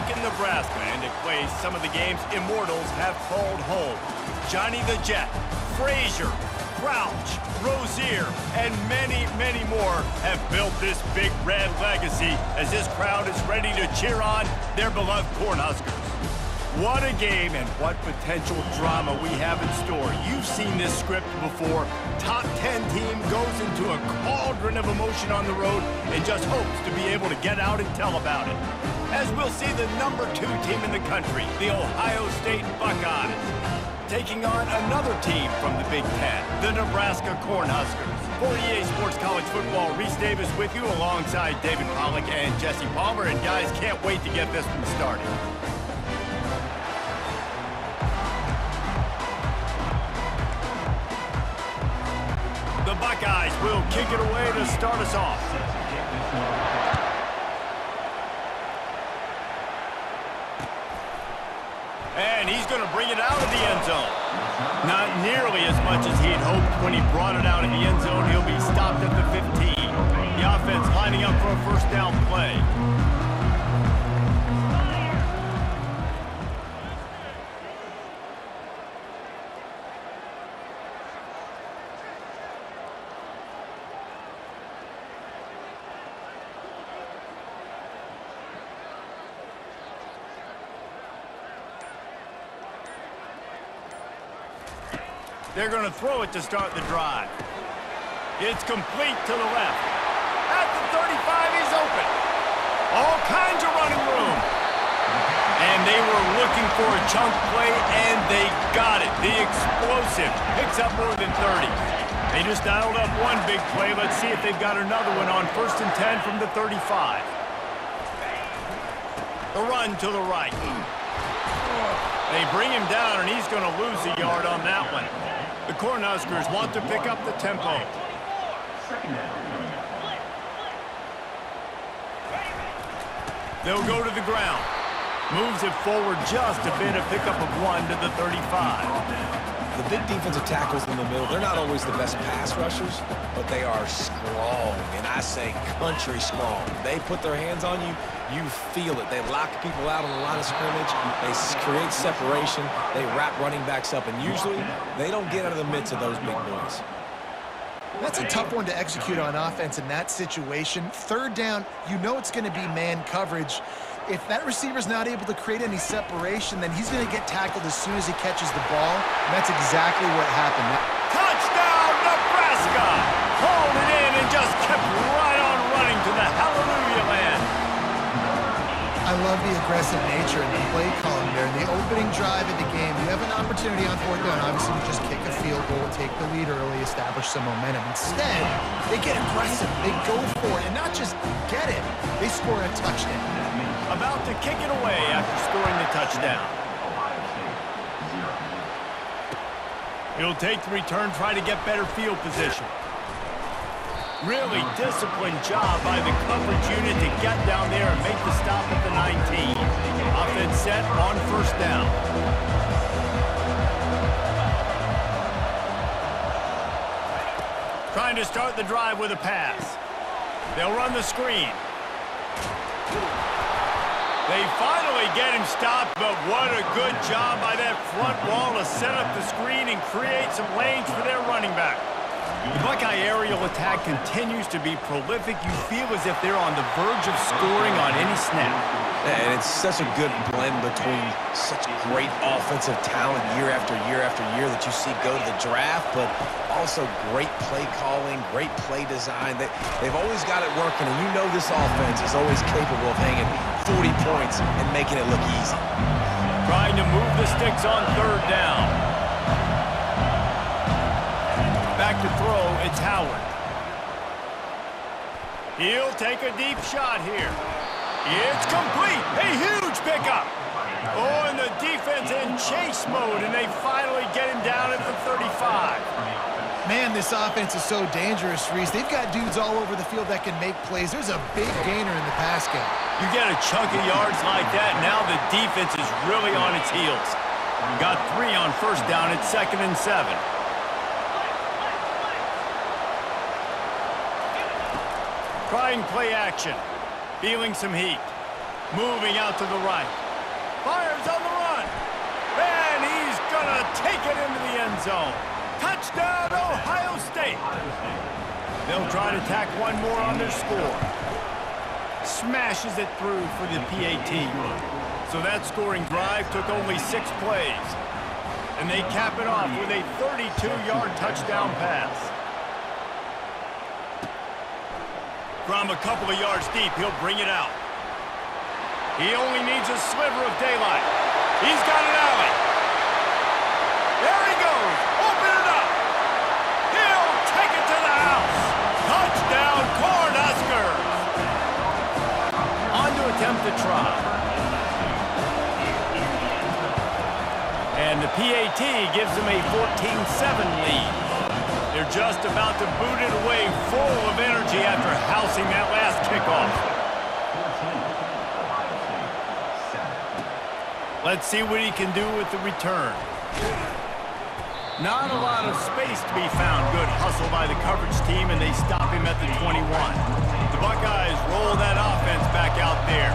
Lincoln, Nebraska, and a place some of the game's immortals have called home. Johnny the Jet, Frazier, Crouch, Rozier, and many, many more have built this Big Red legacy as this crowd is ready to cheer on their beloved Cornhuskers. What a game and what potential drama we have in store. You've seen this script before. Top 10 team goes into a cauldron of emotion on the road and just hopes to be able to get out and tell about it. As we'll see the #2 team in the country, the Ohio State Buckeyes, taking on another team from the Big Ten, the Nebraska Cornhuskers. For EA Sports College Football, Reese Davis with you alongside David Pollack and Jesse Palmer. And guys, can't wait to get this one started. The Buckeyes will kick it away to start us off. And he's going to bring it out of the end zone. Not nearly as much as he'd hoped when he brought it out in the end zone. He'll be stopped at the 15. The offense lining up for a first down play. They're going to throw it to start the drive. It's complete to the left. At the 35, he's open. All kinds of running room. And they were looking for a chunk play, and they got it. The explosive picks up more than 30. They just dialed up one big play. Let's see if they've got another one on 1st and 10 from the 35. The run to the right. They bring him down, and he's going to lose a yard on that one. The Cornhuskers want to pick up the tempo. They'll go to the ground. Moves it forward just a bit, a pickup of 1 to the 35. The big defensive tackles in the middle, they're not always the best pass rushers, but they are strong, and I say country strong. They put their hands on you, you feel it. They lock people out on the line of scrimmage. They create separation. They wrap running backs up, and usually they don't get out of the midst of those big boys. That's a tough one to execute on offense in that situation. 3rd down, you know it's going to be man coverage. If that receiver's not able to create any separation, then he's going to get tackled as soon as he catches the ball. And that's exactly what happened. Touchdown, Nebraska! Hauled it in and just kept right on running to the hallelujah land. I love the aggressive nature and the play calling there. In the opening drive of the game, you have an opportunity on 4th down. Obviously, you just kick a field goal, take the lead early, establish some momentum. Instead, they get aggressive. They go for it, and not just get it. They score a touchdown. About to kick it away after scoring the touchdown. He'll take the return, try to get better field position. Really disciplined job by the coverage unit to get down there and make the stop at the 19. Offense set on 1st down. Trying to start the drive with a pass. They'll run the screen. They finally get him stopped, but what a good job by that front wall to set up the screen and create some lanes for their running back. The Buckeye aerial attack continues to be prolific. You feel as if they're on the verge of scoring on any snap. And it's such a good blend between such great offensive talent year after year after year that you see go to the draft, but also great play calling, great play design. They've always got it working, and you know this offense is always capable of hanging 40 points and making it look easy. Trying to move the sticks on 3rd down. Back to throw, it's Howard. He'll take a deep shot here. It's complete. A huge pickup. Oh, and the defense in chase mode, and they finally get him down at the 35. Man, this offense is so dangerous, Reese. They've got dudes all over the field that can make plays. There's a big gainer in the pass game. You get a chunk of yards like that, now the defense is really on its heels. Got 3 on 1st down at 2nd and 7. Trying play action. Feeling some heat. Moving out to the right. Fires on the run. And he's going to take it into the end zone. Touchdown, Ohio State. They'll try to tack one more on their score. Smashes it through for the PAT. So that scoring drive took only 6 plays. And they cap it off with a 32-yard touchdown pass. From a couple of yards deep, he'll bring it out. He only needs a sliver of daylight. He's got an alley. There he goes. Open it up. He'll take it to the house. Touchdown, Cornhuskers. On to attempt the try. And the PAT gives them a 14-7 lead. They're just about to boot it away full of energy after housing that last kickoff. Let's see what he can do with the return. Not a lot of space to be found. Good hustle by the coverage team, and they stop him at the 21. The Buckeyes roll that offense back out there.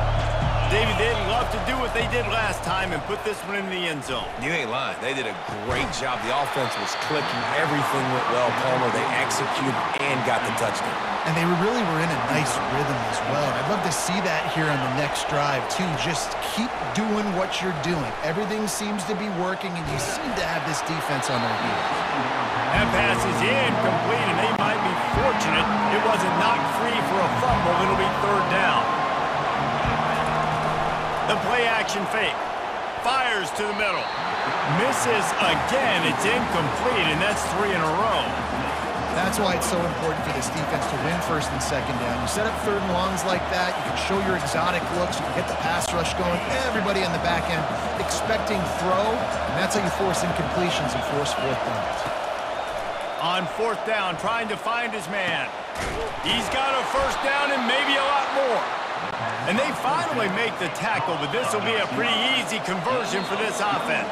David, they'd love to do what they did last time and put this one in the end zone. You ain't lying. They did a great job. The offense was clicking. Everything went well, Palmer. They executed and got the touchdown. And they really were in a nice rhythm as well. I'd love to see that here on the next drive, too. Just keep doing what you're doing. Everything seems to be working, and you seem to have this defense on their heels. That pass is incomplete, and they might be fortunate it wasn't knocked free for a fumble. It'll be 3rd down. The play-action fake. Fires to the middle. Misses again. It's incomplete, and that's 3 in a row. That's why it's so important for this defense to win 1st and 2nd down. You set up 3rd and longs like that. You can show your exotic looks. You can get the pass rush going. Everybody on the back end expecting throw, and that's how you force incompletions and force 4th downs. On 4th down, trying to find his man. He's got a 1st down and maybe a lot more. And they finally make the tackle, but this will be a pretty easy conversion for this offense.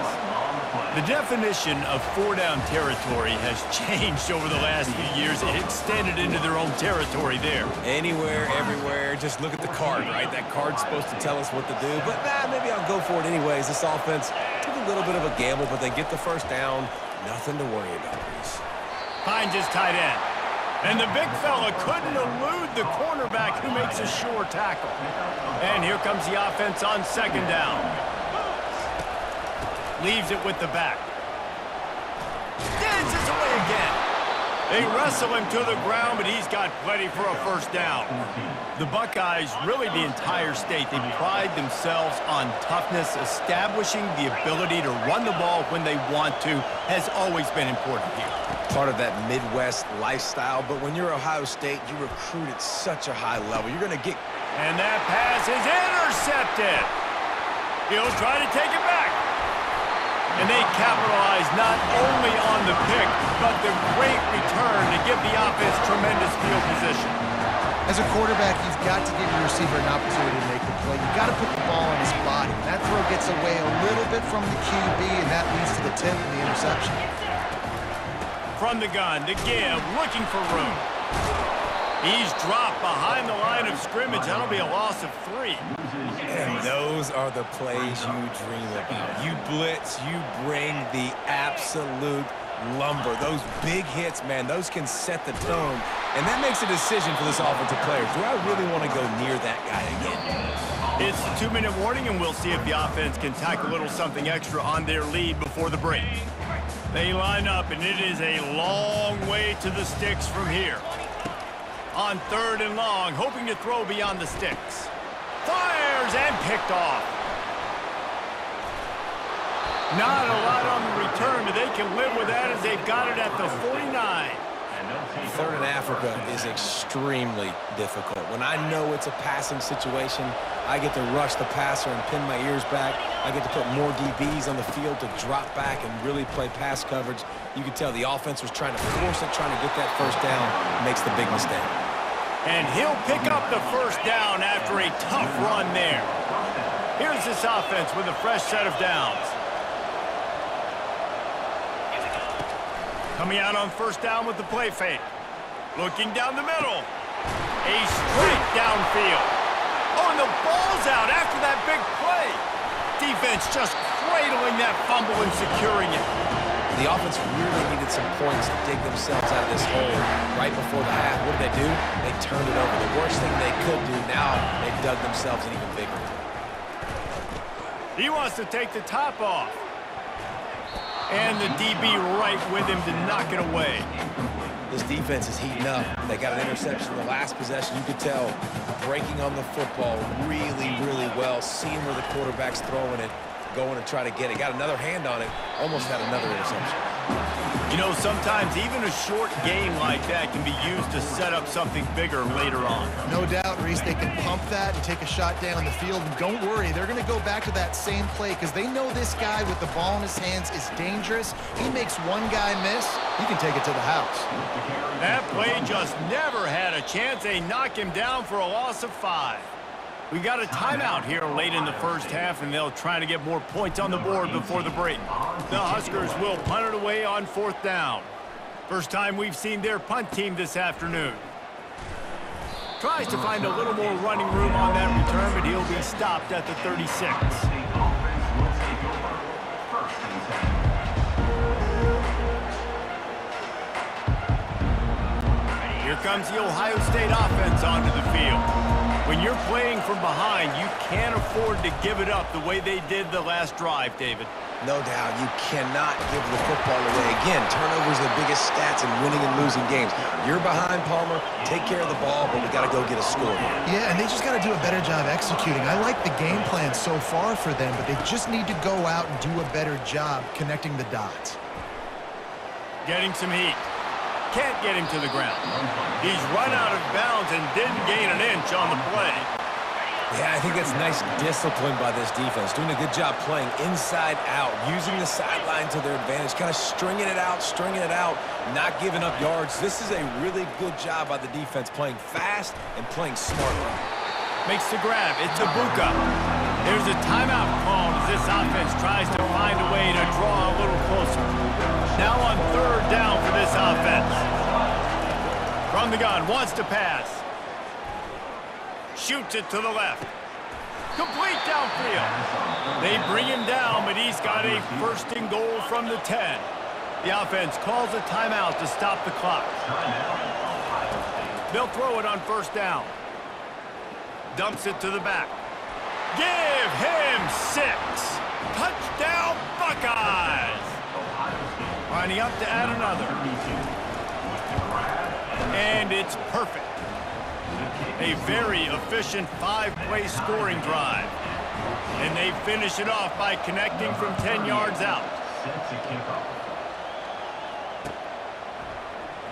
The definition of 4-down territory has changed over the last few years. It extended into their own territory there. Anywhere, everywhere, just look at the card, right? That card's supposed to tell us what to do, but maybe I'll go for it anyways. This offense took a little bit of a gamble, but they get the 1st down. Nothing to worry about, Reese. Finds his tight end. And the big fella couldn't elude the cornerback who makes a sure tackle. And here comes the offense on 2nd down. Leaves it with the back. Dances away again. They wrestle him to the ground, but he's got plenty for a 1st down. The Buckeyes, really the entire state, they pride themselves on toughness. Establishing the ability to run the ball when they want to has always been important here. Part of that Midwest lifestyle, but when you're Ohio State, you recruit at such a high level. You're going to get... And that pass is intercepted. He'll try to take it back. And they capitalize not only on the pick, but the great return to give the offense tremendous field position. As a quarterback, you've got to give your receiver an opportunity to make the play. You've got to put the ball on his body. That throw gets away a little bit from the QB, and that leads to the tip and the interception. From the gun, to give, looking for room. He's dropped behind the line of scrimmage. That'll be a loss of 3. And those are the plays you dream about. You blitz, you bring the absolute lumber. Those big hits, man, those can set the tone. And that makes a decision for this offensive player. Do I really want to go near that guy again? It's a 2-minute warning, and we'll see if the offense can tack a little something extra on their lead before the break. They line up, and it is a long way to the sticks from here. On 3rd and long, hoping to throw beyond the sticks. Fires and picked off. Not a lot on the return, but they can live with that as they've got it at the 49. 3rd in Africa is extremely difficult. When I know it's a passing situation, I get to rush the passer and pin my ears back. I get to put more DBs on the field to drop back and really play pass coverage. You can tell the offense was trying to force it, trying to get that 1st down, makes the big mistake. And he'll pick up the 1st down after a tough run there. Here's this offense with a fresh set of downs. Coming out on 1st down with the play fake. Looking down the middle. A straight downfield. Oh, and the ball's out after that big play. Defense just cradling that fumble and securing it. The offense really needed some points to dig themselves out of this hole right before the half. What did they do? They turned it over. The worst thing they could do, now they've dug themselves an even bigger one. He wants to take the top off. And the DB right with him to knock it away. This defense is heating up. They got an interception in the last possession. You could tell breaking on the football really, really well, seeing where the quarterback's throwing it, going to try to get it. Got another hand on it, almost had another interception. You know, sometimes even a short game like that can be used to set up something bigger later on. No doubt, Reese, they can pump that and take a shot down the field. And don't worry, they're going to go back to that same play because they know this guy with the ball in his hands is dangerous. He makes one guy miss, he can take it to the house. That play just never had a chance. They knock him down for a loss of 5. We got a timeout here late in the first half, and they'll try to get more points on the board before the break. The Huskers will punt it away on 4th down. First time we've seen their punt team this afternoon. Tries to find a little more running room on that return, but he'll be stopped at the 36. Here comes the Ohio State offense onto the field. When you're playing from behind, you can't afford to give it up the way they did the last drive, David. No doubt, you cannot give the football away. Again, turnovers are the biggest stats in winning and losing games. You're behind, Palmer, take care of the ball, but we got to go get a score here. Yeah, and they just got to do a better job executing. I like the game plan so far for them, but they just need to go out and do a better job connecting the dots. Getting some heat. Can't get him to the ground. He's run out of bounds and didn't gain an inch on the play. Yeah, I think that's nice discipline by this defense. Doing a good job playing inside out, using the sideline to their advantage, kind of stringing it out, not giving up yards. This is a really good job by the defense, playing fast and playing smartly. Makes the grab. It's Ibuka. There's a timeout called as this offense tries to find a way to draw a little closer. Now on 3rd down for this offense. From the gun, wants to pass. Shoots it to the left. Complete downfield. They bring him down, but he's got a 1st and goal from the 10. The offense calls a timeout to stop the clock. They'll throw it on 1st down. Dumps it to the back. Give him 6. Touchdown, Buckeyes. Lining up to add another. And it's perfect. A very efficient 5-play scoring drive. And they finish it off by connecting from 10 yards out.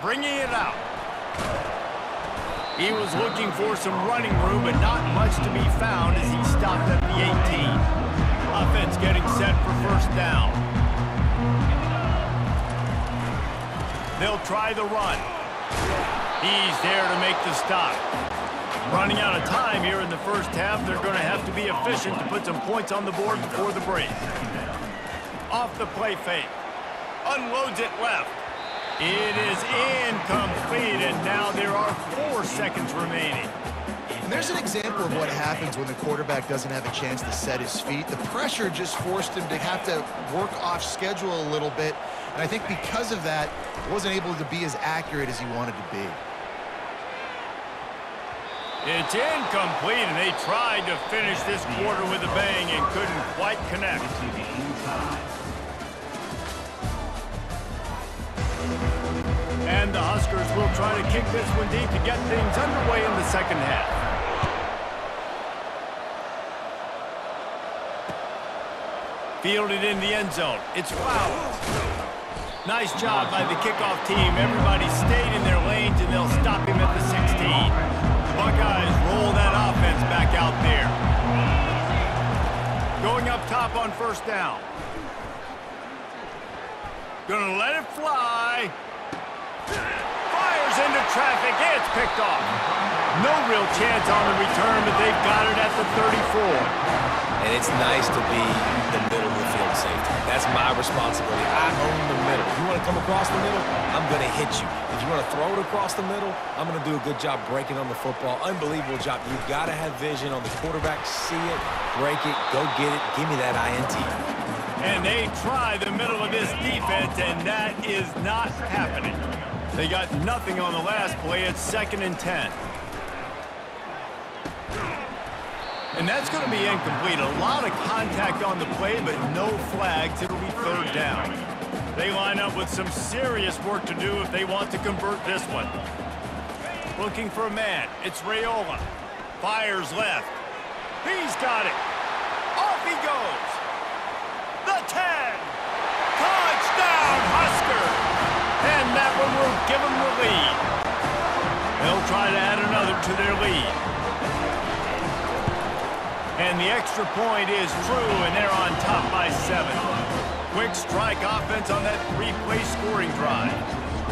Bringing it out. He was looking for some running room, but not much to be found as he stopped at the 18. Offense getting set for 1st down. They'll try the run. He's there to make the stop. Running out of time here in the first half. They're going to have to be efficient to put some points on the board before the break. Off the play fake. Unloads it left. It is incomplete, and now there are 4 seconds remaining. And there's an example of what happens when the quarterback doesn't have a chance to set his feet. The pressure just forced him to have to work off schedule a little bit, and I think because of that, wasn't able to be as accurate as he wanted to be. It's incomplete, and they tried to finish this quarter with a bang and couldn't quite connect. And the Huskers will try to kick this one deep to get things underway in the second half. Fielded in the end zone. It's fouled. Nice job by the kickoff team. Everybody stayed in their lanes, and they'll stop him at the 16. The Buckeyes roll that offense back out there. Going up top on 1st down. Gonna let it fly. Fires into traffic. It's picked off. No real chance on the return, but they've got it at the 34. and it's nice to be the middle of the field safety. That's my responsibility. I own the middle. If you want to come across the middle, I'm going to hit you. If you want to throw it across the middle, I'm going to do a good job breaking on the football. Unbelievable job. You've got to have vision on the quarterback. See it, break it, go get it. Give me that INT. And they try the middle of this defense, and that is not happening. They got nothing on the last play. It's 2nd and 10. And that's going to be incomplete. A lot of contact on the play, but no flags. It'll be 3rd down. They line up with some serious work to do if they want to convert this one. Looking for a man. It's Raiola. Fires left. He's got it. Off he goes. The 10. Touchdown, Huskers. And that one will give them the lead. They'll try to add another to their lead. And the extra point is true, and they're on top by 7. Quick strike offense on that 3-play scoring drive.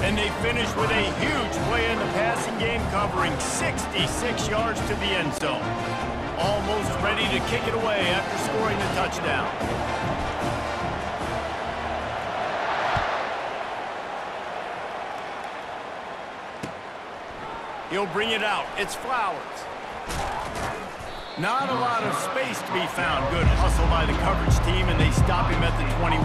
And they finish with a huge play in the passing game, covering 66 yards to the end zone. Almost ready to kick it away after scoring the touchdown. He'll bring it out. It's Flowers. Not a lot of space to be found. Good hustle by the coverage team, and they stop him at the 21.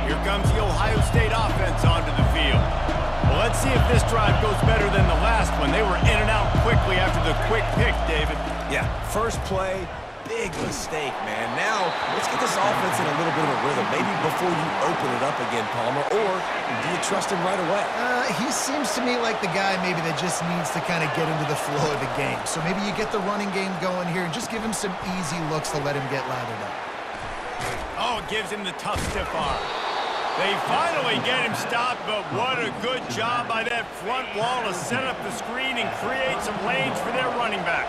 Here comes the Ohio State offense onto the field. Well, let's see if this drive goes better than the last one. They were in and out quickly after the quick pick, David. Yeah, first play, big mistake, man. Now, let's get this offense in a little bit of a rhythm. Maybe before you open it up again, Palmer, or do you trust him right away? He seems to me like the guy maybe that just needs to kind of get into the flow of the game. So maybe you get the running game going here and just give him some easy looks to let him get lathered up. Oh, it gives him the tough stiff arm. They finally get him stopped, but what a good job by that front wall to set up the screen and create some lanes for their running back.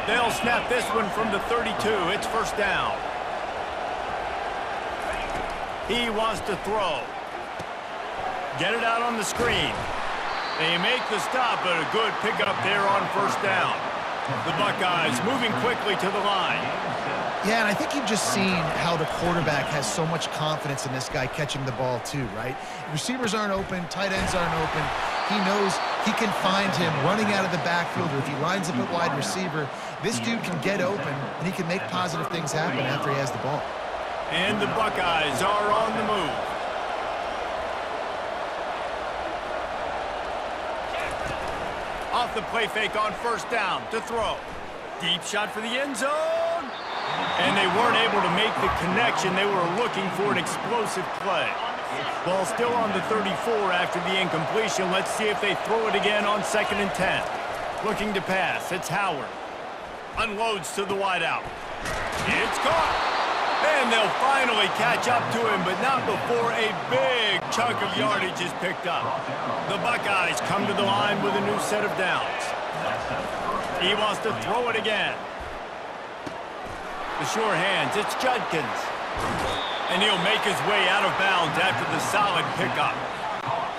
They'll snap this one from the 32. It's 1st down. He wants to throw. Get it out on the screen. They make the stop, but a good pickup there on 1st down. The Buckeyes moving quickly to the line. Yeah, and I think you've just seen how the quarterback has so much confidence in this guy catching the ball too, right? Receivers aren't open, tight ends aren't open. He knows he can find him running out of the backfield, or if he lines up at wide receiver, this dude can get open, and he can make positive things happen after he has the ball. And the Buckeyes are on the move. Off the play fake on 1st down to throw. Deep shot for the end zone. And they weren't able to make the connection. They were looking for an explosive play. Ball still on the 34 after the incompletion. Let's see if they throw it again on 2nd and 10. Looking to pass. It's Howard. Unloads to the wideout. It's caught. And they'll finally catch up to him, but not before a big chunk of yardage is picked up. The Buckeyes come to the line with a new set of downs. He wants to throw it again. The sure hands, it's Judkins. And he'll make his way out of bounds after the solid pickup.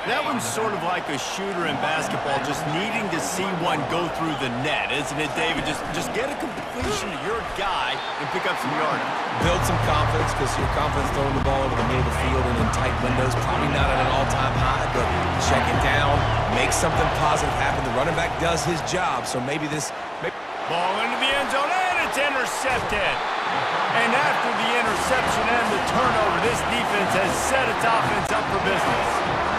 That one's sort of like a shooter in basketball, just needing to see one go through the net, isn't it, David? Just get a completion to your guy and pick up some yardage. Build some confidence, because your confidence throwing the ball over the middle of the field and in tight windows, probably not at an all-time high, but check it down, make something positive happen. The running back does his job, so maybe this... Ball into the end zone, and it's intercepted. And after the interception and the turnover, this defense has set its offense up for business.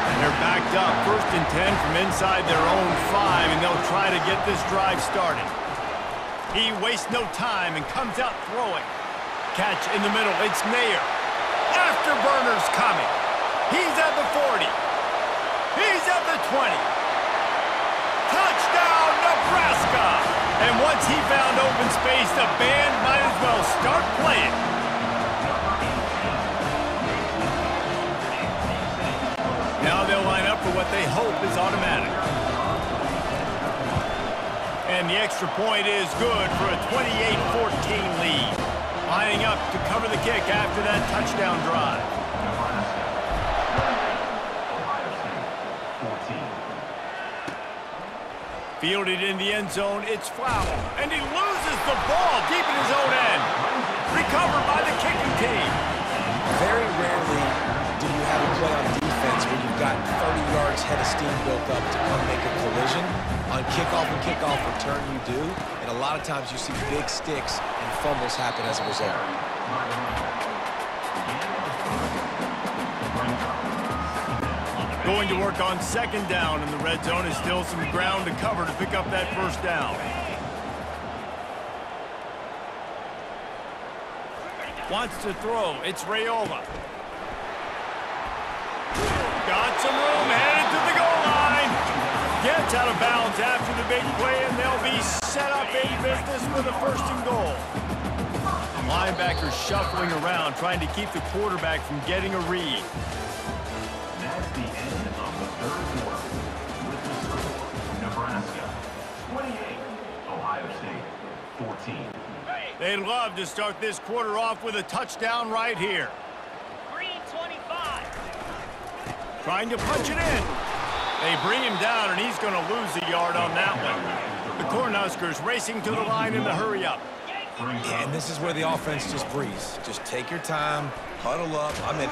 And they're backed up 1st and 10 from inside their own 5, and they'll try to get this drive started. He wastes no time and comes out throwing. Catch in the middle, it's Mayer. Afterburner's coming. He's at the 40. He's at the 20. Touchdown, Nebraska! And once he found open space, the band might as well start playing. Now they'll line up for what they hope is automatic. And the extra point is good for a 28-14 lead. Lining up to cover the kick after that touchdown drive. Fielded in the end zone, it's foul. And he loses the ball deep in his own end. Recovered by the kicking team. Very rarely do you have a play on defense where you've got 30 yards head of steam built up to come make a collision. On kickoff and kickoff return, you do. And a lot of times you see big sticks and fumbles happen as a result. Going to work on second down in the red zone. Is still some ground to cover to pick up that first down. Wants to throw. It's Raiola. Got some room, headed to the goal line. Gets out of bounds after the big play, and they'll be set up in business for the first and goal. Linebacker shuffling around, trying to keep the quarterback from getting a read. That's the end of the third quarter. With the score, Nebraska 28, Ohio State 14. They'd love to start this quarter off with a touchdown right here. Green 25. Trying to punch it in. They bring him down, and he's going to lose a yard on that one. The Cornhuskers racing to the line in the hurry-up. And this is where the offense just breathes. Just take your time, huddle up. And the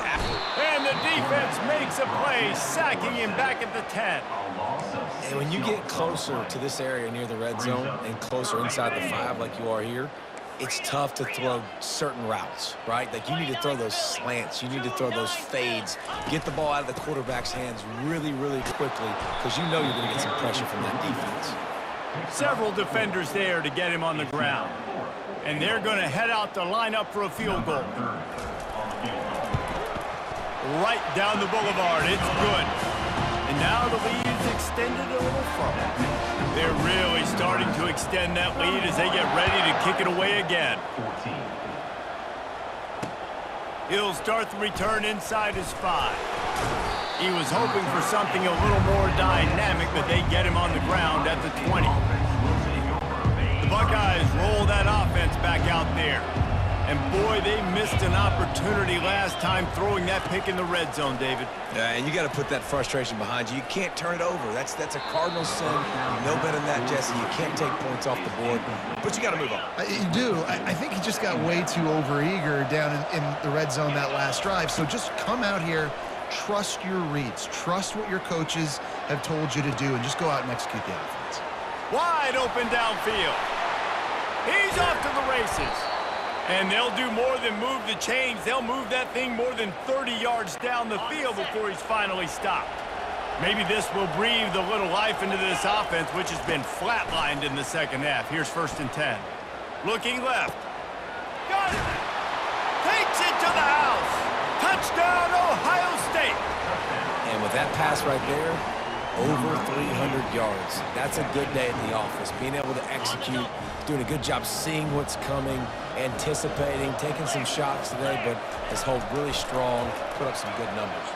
defense makes a play, sacking him back at the 10. And when you get closer to this area near the red zone and closer inside the 5 like you are here, it's tough to throw certain routes, right? Like you need to throw those slants. You need to throw those fades. Get the ball out of the quarterback's hands really, really quickly because you know you're going to get some pressure from that defense. Several defenders there to get him on the ground. And they're going to head out to line up for a field goal. Right down the boulevard. It's good. And now the lead is extended a little further. They're really starting to extend that lead as they get ready to kick it away again. He'll start the return inside his 5. He was hoping for something a little more dynamic, but they get him on the ground at the 20. The Buckeyes roll that offense back out there. And boy, they missed an opportunity last time throwing that pick in the red zone, David. Yeah, and you got to put that frustration behind you. You can't turn it over. That's a cardinal sin. You know better than that, Jesse. You can't take points off the board, but you got to move on. You do. I think he just got way too overeager down in the red zone that last drive. So just come out here, trust your reads, trust what your coaches have told you to do, and just go out and execute the offense. Wide open downfield. He's off to the races. And they'll do more than move the chains. They'll move that thing more than 30 yards down the field before he's finally stopped. Maybe this will breathe a little life into this offense, which has been flatlined in the second half. Here's 1st and 10. Looking left. Got it. Takes it to the house. Touchdown, Ohio State. And with that pass right there, over 300 yards. That's a good day at the office. Being able to execute, doing a good job seeing what's coming, anticipating, taking some shots today, but has held really strong, put up some good numbers.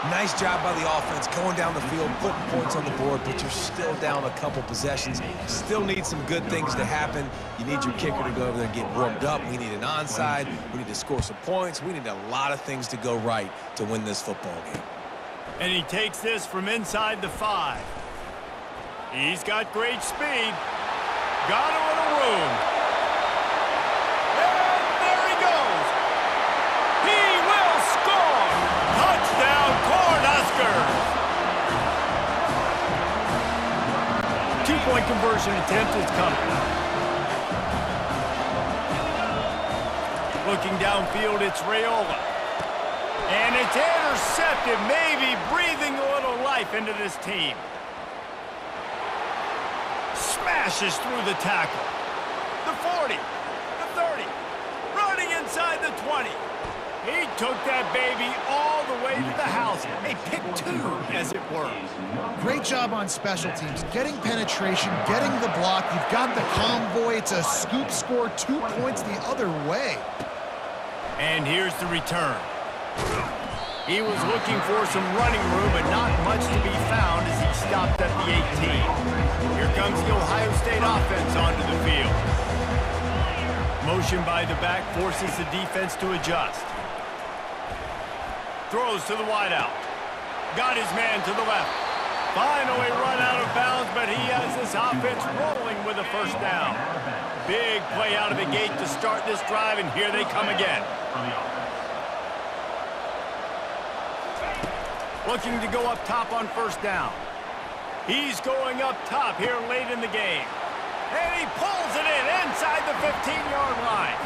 Nice job by the offense, going down the field, putting points on the board, but you're still down a couple possessions. Still need some good things to happen. You need your kicker to go over there and get warmed up. We need an onside. We need to score some points. We need a lot of things to go right to win this football game. And he takes this from inside the 5. He's got great speed. Got a little room. And there he goes. He will score. Touchdown, Cornhuskers. 2-point conversion attempt is coming. Looking downfield, it's Raiola. And it's intercepted, maybe breathing a little life into this team. Smashes through the tackle. The 40, the 30, running inside the 20. He took that baby all the way to the house. A pick 2, as it were. Great job on special teams, getting penetration, getting the block. You've got the convoy. It's a scoop score, 2 points the other way. And here's the return. He was looking for some running room, but not much to be found as he stopped at the 18. Here comes the Ohio State offense onto the field. Motion by the back forces the defense to adjust. Throws to the wideout. Got his man to the left. Finally run out of bounds, but he has this offense rolling with a first down. Big play out of the gate to start this drive, and here they come again. Looking to go up top on first down. He's going up top here late in the game. And he pulls it in inside the 15-yard line.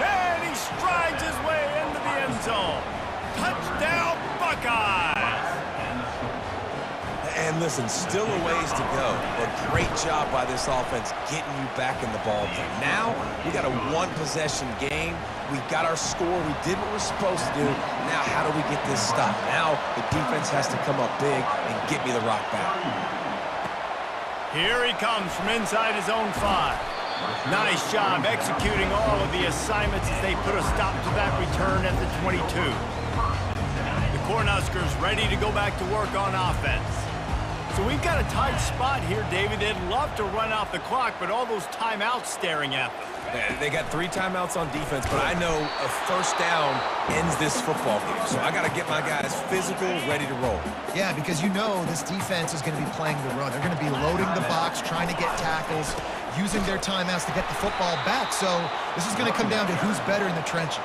And he strides his way into the end zone. Touchdown, Buckeyes! And listen, still a ways to go, but great job by this offense getting you back in the ball game. Now, we got a one-possession game. We got our score. We did what we're supposed to do. Now, how do we get this stopped? Now, the defense has to come up big and get me the rock back. Here he comes from inside his own 5. Nice job executing all of the assignments as they put a stop to that return at the 22. The Cornhuskers ready to go back to work on offense. So we've got a tight spot here, David. They'd love to run out the clock, but all those timeouts staring at them. They got 3 timeouts on defense, but I know a first down ends this football game. So I got to get my guys physical, ready to roll. Yeah, because you know this defense is going to be playing the run. They're going to be loading the box, trying to get tackles, using their timeouts to get the football back. So this is going to come down to who's better in the trenches.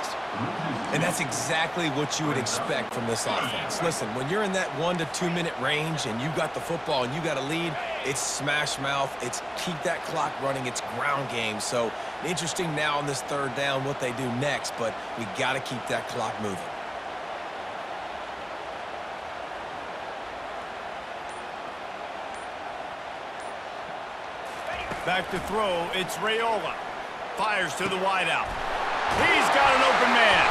And that's exactly what you would expect from this offense. Listen, when you're in that 1 to 2 minute range and you got the football and you got a lead, it's smash mouth, it's keep that clock running, it's ground game. So interesting now on this third down what they do next, but we got to keep that clock moving. Back to throw, it's Raiola. Fires to the wideout. He's got an open man.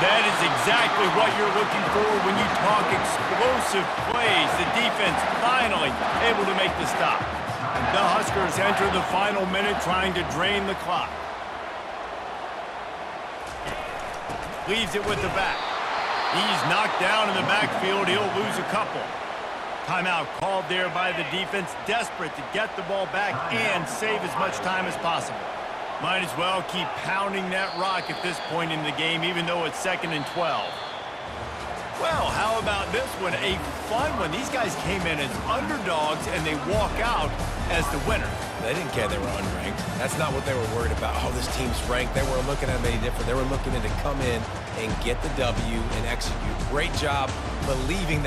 That is exactly what you're looking for when you talk explosive plays. The defense finally able to make the stop. The Huskers enter the final minute trying to drain the clock. Leaves it with the back. He's knocked down in the backfield. He'll lose a couple. Timeout called there by the defense, desperate to get the ball back and save as much time as possible. Might as well keep pounding that rock at this point in the game, even though it's 2nd and 12. Well, how about this one? A fun one. These guys came in as underdogs, and they walk out as the winner. They didn't care they were unranked. That's not what they were worried about. Oh, this team's ranked. They weren't looking at them any different. They were looking at to come in and get the W and execute. Great job believing that